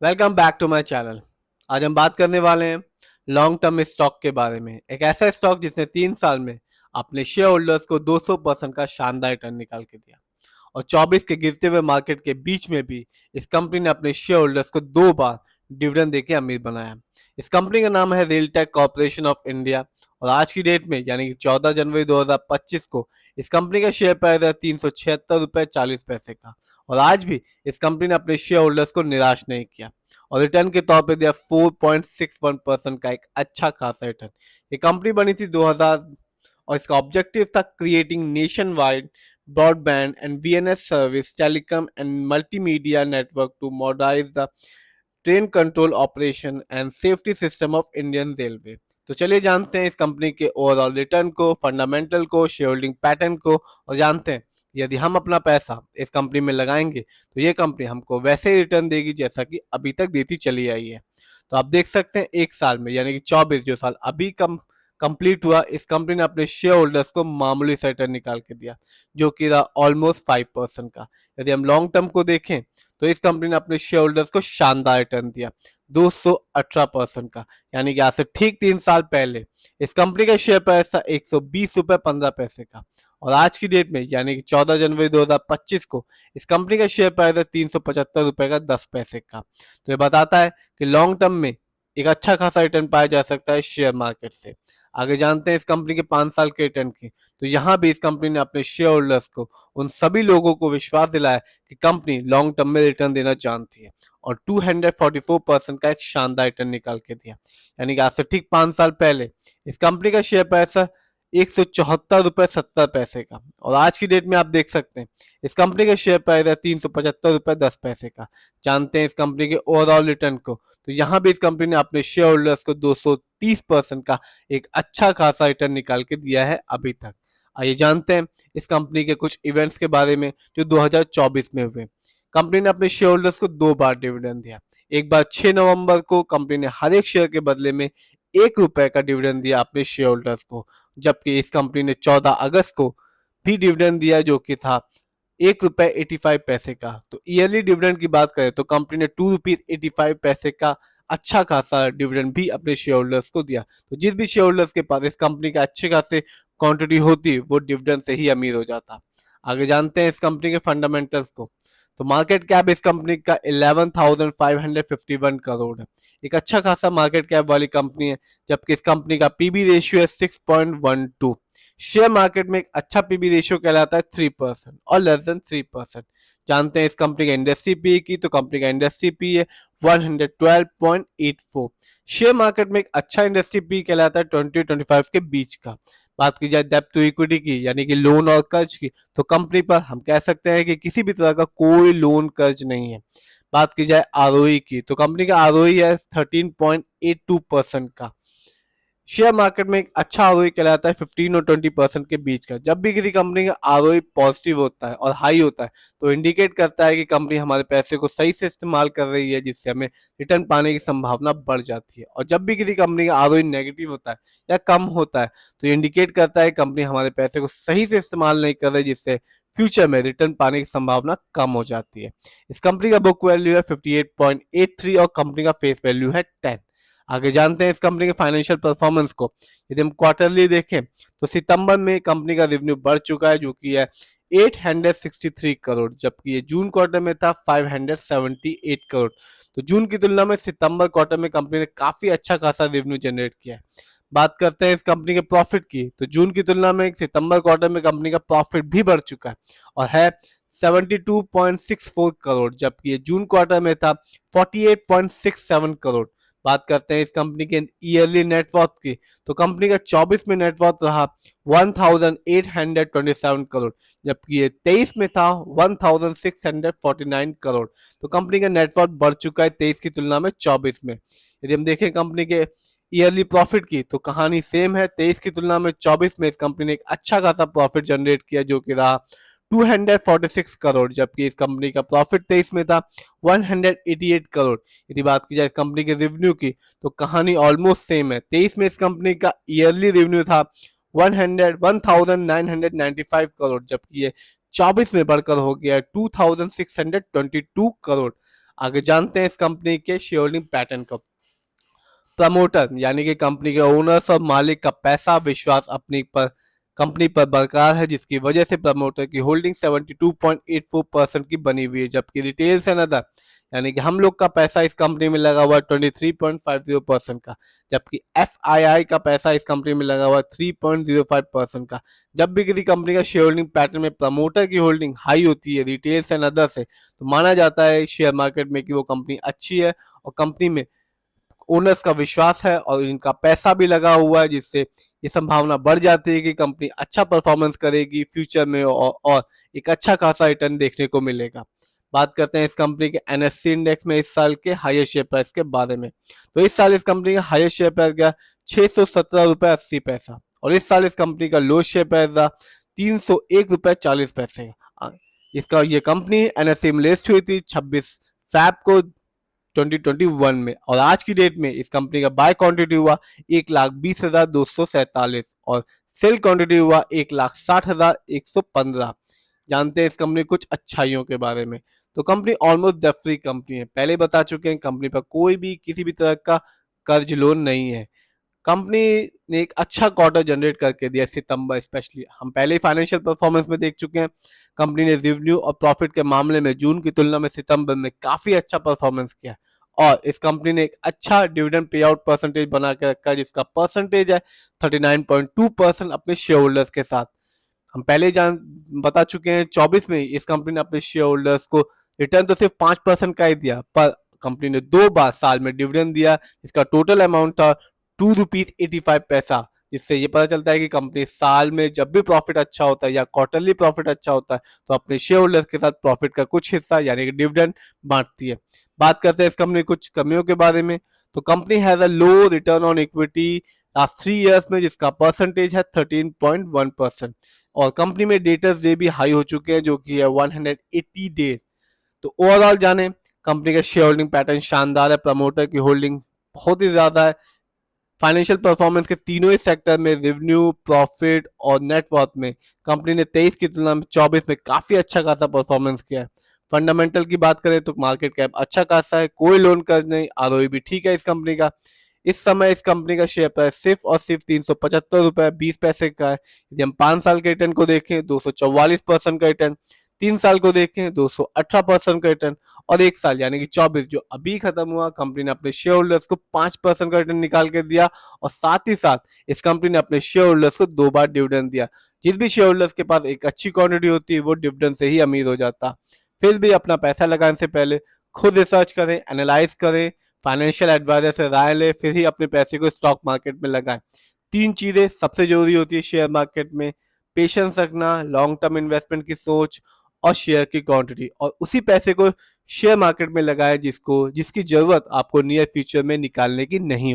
Welcome back to my channel. आज हम बात करने वाले हैं लॉन्ग टर्म स्टॉक के बारे में। एक ऐसा स्टॉक जिसने 3 साल में अपने शेयर होल्डर्स को 200% का शानदार रिटर्न निकाल के दिया और 24 के गिरते हुए मार्केट के बीच में भी इस कंपनी ने अपने शेयर होल्डर्स को 2 बार डिविडेंड देके अमीर बनाया। इस कंपनी का नाम है रेलटेक कॉर्पोरेशन ऑफ इंडिया और आज की डेट में यानी कि 14 जनवरी 2025 को इस कंपनी का शेयर प्राइस है 376 रुपये 40 पैसे का। और आज भी इस कंपनी ने अपने शेयर होल्डर्स को निराश नहीं किया और रिटर्न के तौर पे दिया 4.61% का एक अच्छा खासा रिटर्न। ये कंपनी बनी थी 2000 और इसका ऑब्जेक्टिव था creating nation wide broadband and VNS service telecom and multimedia network to modernise the train control operation and safety system of Indian railway. तो चलिए जानते हैं इस कंपनी के ओवरऑल रिटर्न को, फंडामेंटल को, शेयर होल्डिंग पैटर्न को और जानते हैं यदि हम अपना पैसा इस कंपनी में लगाएंगे तो ये कंपनी हमको वैसे ही रिटर्न देगी जैसा कि अभी तक देती चली आई है। तो आप देख सकते हैं 1 साल में यानी कि 24 जो साल अभी कंप्लीट हुआ, इस कंपनी ने अपने शेयर होल्डर्स को मामूली सा रिटर्न निकाल के दिया जो कि रहा ऑलमोस्ट 5% का। यदि हम लॉन्ग टर्म को देखें तो इस कंपनी ने अपने शेयर होल्डर्स को शानदार रिटर्न दिया 218% का, यानी कि आज से ठीक 3 साल पहले इस कंपनी का शेयर प्राइस था 120 रुपये 15 पैसे का और आज की डेट में यानी कि 14 जनवरी 2025 को इस कंपनी का शेयर प्राइस है 375 रुपये 10 पैसे का। तो ये बताता है कि लॉन्ग टर्म में एक अच्छा खासा रिटर्न पाया जा सकता है शेयर मार्केट से। आगे जानते हैं इस कंपनी के 5 साल के रिटर्न की। तो यहाँ भी इस कंपनी ने अपने शेयर होल्डर्स को, उन सभी लोगों को विश्वास दिलाया कि कंपनी लॉन्ग टर्म में रिटर्न देना जानती है और 244% का एक शानदार रिटर्न निकाल के दिया। यानी कि आज से ठीक 5 साल पहले इस कंपनी का शेयर प्राइस था 174 रुपये 70 पैसे का और आज की डेट में आप देख सकते हैं इस कंपनी का शेयर प्राइस है 375 रुपये 10 पैसे का। जानते हैं इस कंपनी के ओवरऑल रिटर्न को। तो यहाँ भी इस कंपनी ने अपने शेयर होल्डर्स को 230% का एक अच्छा खासा रिटर्न निकाल के दिया है अभी तक। आइए जानते हैं इस कंपनी के कुछ इवेंट्स के बारे में जो 2024 में हुए। कंपनी ने अपने शेयर होल्डर्स को 2 बार डिविडेंड दिया। एक बार 6 नवंबर को कंपनी ने हर एक शेयर के बदले में 1 रुपए का डिविडेंड दिया अपने शेयर होल्डर्स को, जबकि इस कंपनी ने 14 अगस्त को भी डिविडेंड दिया जो कि था 1 रुपए 85 पैसे का। तो ईयरली डिविडेंड की बात करें तो कंपनी ने 2 रुपीज 85 पैसे का अच्छा खासा डिविडेंड भी अपने शेयर होल्डर्स को दिया। तो जिस भी शेयर होल्डर्स के पास इस कंपनी का अच्छे खासे क्वांटिटी होती वो डिविडेंड से ही अमीर हो जाता। आगे जानते हैं इस कंपनी के फंडामेंटल्स को। तो मार्केट कैप इस कंपनी का 11,551 करोड़ है। एक अच्छा खासा मार्केट कैप वाली कंपनी है, जबकि इस कंपनी का पीबी रेशियो है 6.12। शेयर मार्केट में एक अच्छा पीबी रेशियो कहलाता है 3% और लेस देन 3%। जानते हैं इस कंपनी का इंडस्ट्री पी की। तो कंपनी का इंडस्ट्री पी है 112.84। शेयर मार्केट में एक अच्छा इंडस्ट्री पी कहलाता है 20-25 के बीच का। बात की जाए डेब्ट टू इक्विटी की यानी कि लोन और कर्ज की, तो कंपनी पर हम कह सकते हैं कि किसी भी तरह का कोई लोन कर्ज नहीं है। बात की जाए आरओई की तो कंपनी का आरओई है 13.82% का। शेयर मार्केट में एक अच्छा आरओई कहलाता है 15 और 20% के बीच का। जब भी किसी कंपनी का आरओई पॉजिटिव होता है और हाई होता है तो इंडिकेट करता है कि कंपनी हमारे पैसे को सही से इस्तेमाल कर रही है, जिससे हमें रिटर्न पाने की संभावना बढ़ जाती है। और जब भी किसी कंपनी का आरओई नेगेटिव होता है या कम होता है तो इंडिकेट करता है कंपनी हमारे पैसे को सही से इस्तेमाल नहीं कर रही, जिससे फ्यूचर में रिटर्न पाने की संभावना कम हो जाती है। इस कंपनी का बुक वैल्यू है 58.83 और कंपनी का फेस वैल्यू है 10। आगे जानते हैं इस कंपनी के फाइनेंशियल परफॉर्मेंस को। यदि हम क्वार्टरली देखें तो सितंबर में कंपनी का रेवेन्यू बढ़ चुका है जो कि है 863 करोड़, जबकि ये जून क्वार्टर में था 578 करोड़। तो जून की तुलना में सितंबर क्वार्टर में कंपनी ने काफी अच्छा खासा रेवेन्यू जनरेट किया है। बात करते हैं इस कंपनी के प्रॉफिट की। तो जून की तुलना में सितंबर क्वार्टर में कंपनी का प्रॉफिट भी बढ़ चुका है और है 72.64 करोड़, जबकि ये जून क्वार्टर में था 48.67 करोड़। बात करते हैं इस कंपनी के ईयरली नेटवर्थ की। तो कंपनी का 24 में नेटवर्थ रहा 1827 करोड़, जबकि ये 23 में था 1649 करोड़। तो कंपनी का नेटवर्थ बढ़ चुका है 23 की तुलना में 24 में। यदि हम देखें कंपनी के ईयरली प्रॉफिट की तो कहानी सेम है। 23 की तुलना में 24 में इस कंपनी ने एक अच्छा खासा प्रॉफिट जनरेट किया जो कि रहा 246 करोड़, जबकि इस कंपनी का प्रॉफिट 23 में था 188 करोड़। यदि बात की जाए इस कंपनी के रेवेन्यू की तो कहानी ऑलमोस्ट सेम है। 23 में इस कंपनी का ईयरली रेवेन्यू था 1995 करोड़, जबकि ये 24 में बढ़कर हो गया 2622 करोड़। आगे जानते हैं इस कंपनी के शेयर होल्डिंग पैटर्न को। प्रमोटर यानी कि कंपनी के ओनर्स और मालिक का पैसा विश्वास अपनी पर कंपनी पर बरकरार है, जिसकी वजह से प्रमोटर की होल्डिंग 72.84% की बनी हुई है, जबकि रिटेल्स एंड अदर यानी कि हम लोग का पैसा इस कंपनी में लगा हुआ है 23.50% का, जबकि FII का पैसा इस कंपनी में लगा हुआ है 3.05% का। जब भी किसी कंपनी का शेयर होल्डिंग पैटर्न में प्रमोटर की होल्डिंग हाई होती है रिटेल्स एंड अदर से, तो माना जाता है शेयर मार्केट में कि वो कंपनी अच्छी है और कंपनी में ओनर्स का विश्वास है और इनका पैसा भी लगा हुआ है, जिससे ये संभावना बढ़ जाती है कि कंपनी अच्छा परफॉर्मेंस करेगी फ्यूचर में और एक अच्छा खासा रिटर्न देखने को मिलेगा। बात करते हैं इस कंपनी के NSE इंडेक्स में इस साल के हाईएस्ट शेयर प्राइस के बारे में। तो इस साल इस कंपनी का हाईएस्ट शेयर प्राइस गया 617 रुपये 80 पैसा और इस साल इस कंपनी का लो शेयर प्राइस था 301 रुपये 40 पैसे। इसका ये कंपनी NSE में लिस्ट हुई थी 26 फैब को 2021 में और आज की डेट में इस कंपनी का बाय क्वांटिटी हुआ 1,20,247 और सेल क्वांटिटी हुआ 1,60,115। जानते हैं इस कंपनी कुछ अच्छाइयों के बारे में। तो company almost debt free company है, पहले बता चुके हैं, कंपनी पर कोई भी किसी भी तरह का कर्ज लोन नहीं है। कंपनी ने एक अच्छा क्वार्टर जनरेट करके दिया सितंबर, स्पेशली हम पहले ही फाइनेंशियल परफॉर्मेंस में देख चुके हैं। कंपनी ने रेवेन्यू और प्रॉफिट के मामले में जून की तुलना में सितंबर में काफी अच्छा परफॉर्मेंस किया और इस कंपनी ने एक अच्छा डिविडेंड पे आउट परसेंटेज बना के रखा है, जिसका परसेंटेज है 39.2% अपने शेयर होल्डर्स के साथ। हम पहले जान बता चुके हैं 24 में इस कंपनी ने अपने शेयर होल्डर्स को रिटर्न तो सिर्फ 5% का ही दिया, पर कंपनी ने 2 बार साल में डिविडेंड दिया। इसका टोटल अमाउंट था ₹2.85, जिससे ये पता चलता है कि कंपनी साल में जब भी प्रॉफिट अच्छा होता है या क्वार्टरली प्रॉफिट अच्छा होता है तो अपने शेयर होल्डर्स के साथ प्रॉफिट का कुछ हिस्सा यानी कि डिविडेंड बांटती है। बात करते हैं इस कंपनी कुछ कमियों के बारे में। तो company has a low return on equity last 3 years में, जिसका परसेंटेज है 13.1% और कंपनी में डेटर्स डे भी हाई हो चुके हैं जो कि है 180 डेज। तो ओवरऑल जाने कंपनी का शेयर होल्डिंग पैटर्न शानदार है, प्रमोटर की होल्डिंग बहुत ही ज्यादा है। फाइनेंशियल परफॉर्मेंस के तीनों ही सेक्टर में रेवेन्यू, प्रॉफिट और नेटवर्थ में कंपनी ने 23 की तुलना में 24 में काफी अच्छा खासा परफॉर्मेंस किया है। फंडामेंटल की बात करें तो मार्केट कैप अच्छा खासा है, कोई लोन कर्ज नहीं, ROE भी ठीक है इस कंपनी का। इस समय इस कंपनी का शेयर प्राइस सिर्फ और सिर्फ 375 रुपये 20 पैसे का है। यदि हम 5 साल के रिटर्न को देखें 244% का रिटर्न, 3 साल को देखें 218% का रिटर्न और 1 साल यानी कि 24 जो अभी खत्म हुआ, कंपनी ने अपने शेयर होल्डर्स को 5% का रिटर्न निकाल के दिया और साथ ही साथ इस कंपनी ने अपने शेयर होल्डर्स को 2 बार डिविडेंड दिया। जिस भी शेयर होल्डर्स के पास एक अच्छी क्वांटिटी होती है वो डिविडेंड से ही अमीर हो जाता। फिर भी अपना पैसा लगाने से पहले खुद रिसर्च करें, एनालाइज करें, फाइनेंशियल एडवाइजर से राय लें, फिर ही अपने पैसे को स्टॉक मार्केट में लगाएं। 3 चीजें सबसे जरूरी होती है शेयर मार्केट में: पेशेंस रखना, लॉन्ग टर्म इन्वेस्टमेंट की सोच और शेयर की क्वांटिटी, और उसी पैसे को शेयर मार्केट में लगाएं जिसकी जरूरत आपको नियर फ्यूचर में निकालने की नहीं हो।